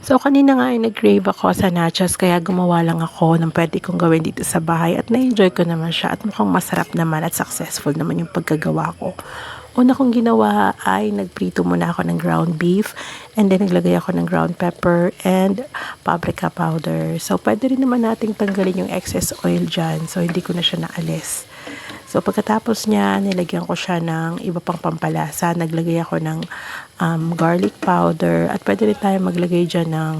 So, kanina nga ay nag-crave ako sa nachos kaya gumawa lang ako ng puwede kong gawin dito sa bahay at na-enjoy ko naman siya at mukhang masarap naman at successful naman yung pagkagawa ko. Una kong ginawa ay nagprito muna ako ng ground beef and then naglagay ako ng ground pepper and paprika powder. So, puwede rin naman nating tanggalin yung excess oil dyan. So, hindi ko na siya naalis. So, pagkatapos niya, nilagyan ko siya ng iba pang pampalasa. Naglagay ako ng garlic powder at pwede rin tayo maglagay dyan ng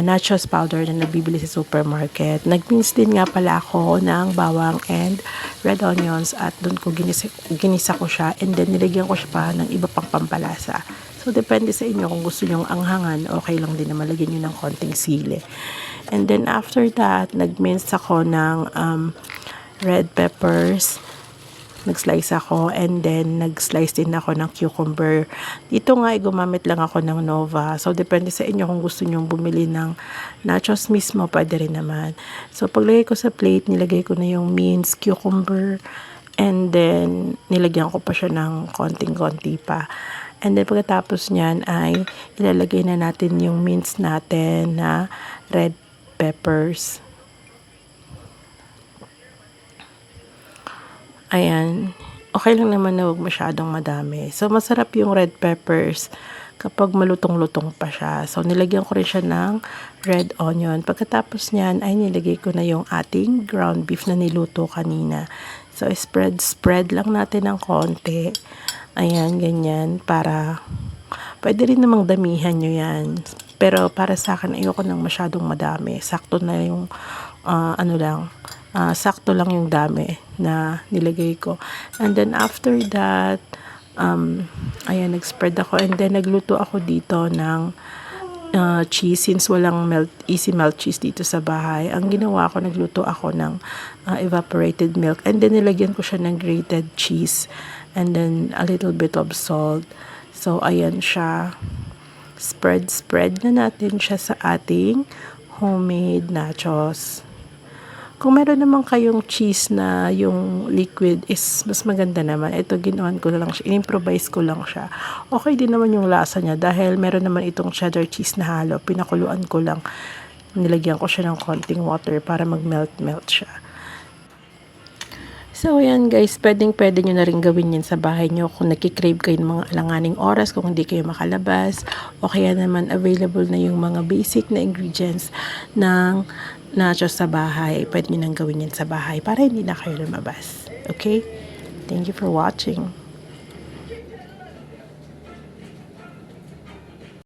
nachos powder na nabibili sa supermarket. Nag-mince din nga pala ako ng bawang and red onions at doon ko ginisa ko siya and then nilagyan ko siya pa ng iba pang pampalasa. So, depende sa inyo kung gusto nyong anghangan, okay lang din na malagyan nyo ng konting sili. And then after that, nag-mince ako ng red peppers, nag-slice ako, and then nag-slice din ako ng cucumber. Dito nga ay gumamit lang ako ng Nova. So, depende sa inyo kung gusto nyong bumili ng nachos mismo, pwede rin naman. So, paglagay ko sa plate, nilagay ko na yung minced cucumber, and then nilagyan ko pa siya ng konting-konti pa. And then pagkatapos niyan ay ilalagay na natin yung minced natin na red peppers. Ayan, okay lang naman na huwag masyadong madami. So, masarap yung red peppers kapag malutong-lutong pa siya. So, nilagyan ko rin siya ng red onion. Pagkatapos niyan, ay nilagay ko na yung ating ground beef na niluto kanina. So, spread lang natin ng konti. Ayan, ganyan, para pwede rin namang damihan nyo yan. Pero para sa akin, ayoko nang masyadong madami. Sakto na yung, sakto lang yung dami na nilagay ko. And then after that, ayan, nag-spread ako and then nagluto ako dito ng cheese since walang easy melt cheese dito sa bahay. Ang ginawa ko, nagluto ako ng evaporated milk and then nilagyan ko siya ng grated cheese and then a little bit of salt. So, ayan siya. Spread na natin siya sa ating homemade nachos. Kung meron naman kayong cheese na yung liquid is mas maganda naman. Ito, ginawan ko lang siya. In-improvise ko lang siya. Okay din naman yung lasa niya dahil meron naman itong cheddar cheese na halo. Pinakuluan ko lang. Nilagyan ko siya ng konting water para mag-melt siya. So, ayan guys, pwede nyo na rin gawin yan sa bahay nyo kung nakikrave kayo ng mga alanganing oras, kung hindi kayo makalabas, o kaya naman available na yung mga basic na ingredients ng nachos sa bahay. Pwede nyo nang gawin yan sa bahay para hindi na kayo lumabas. Okay? Thank you for watching.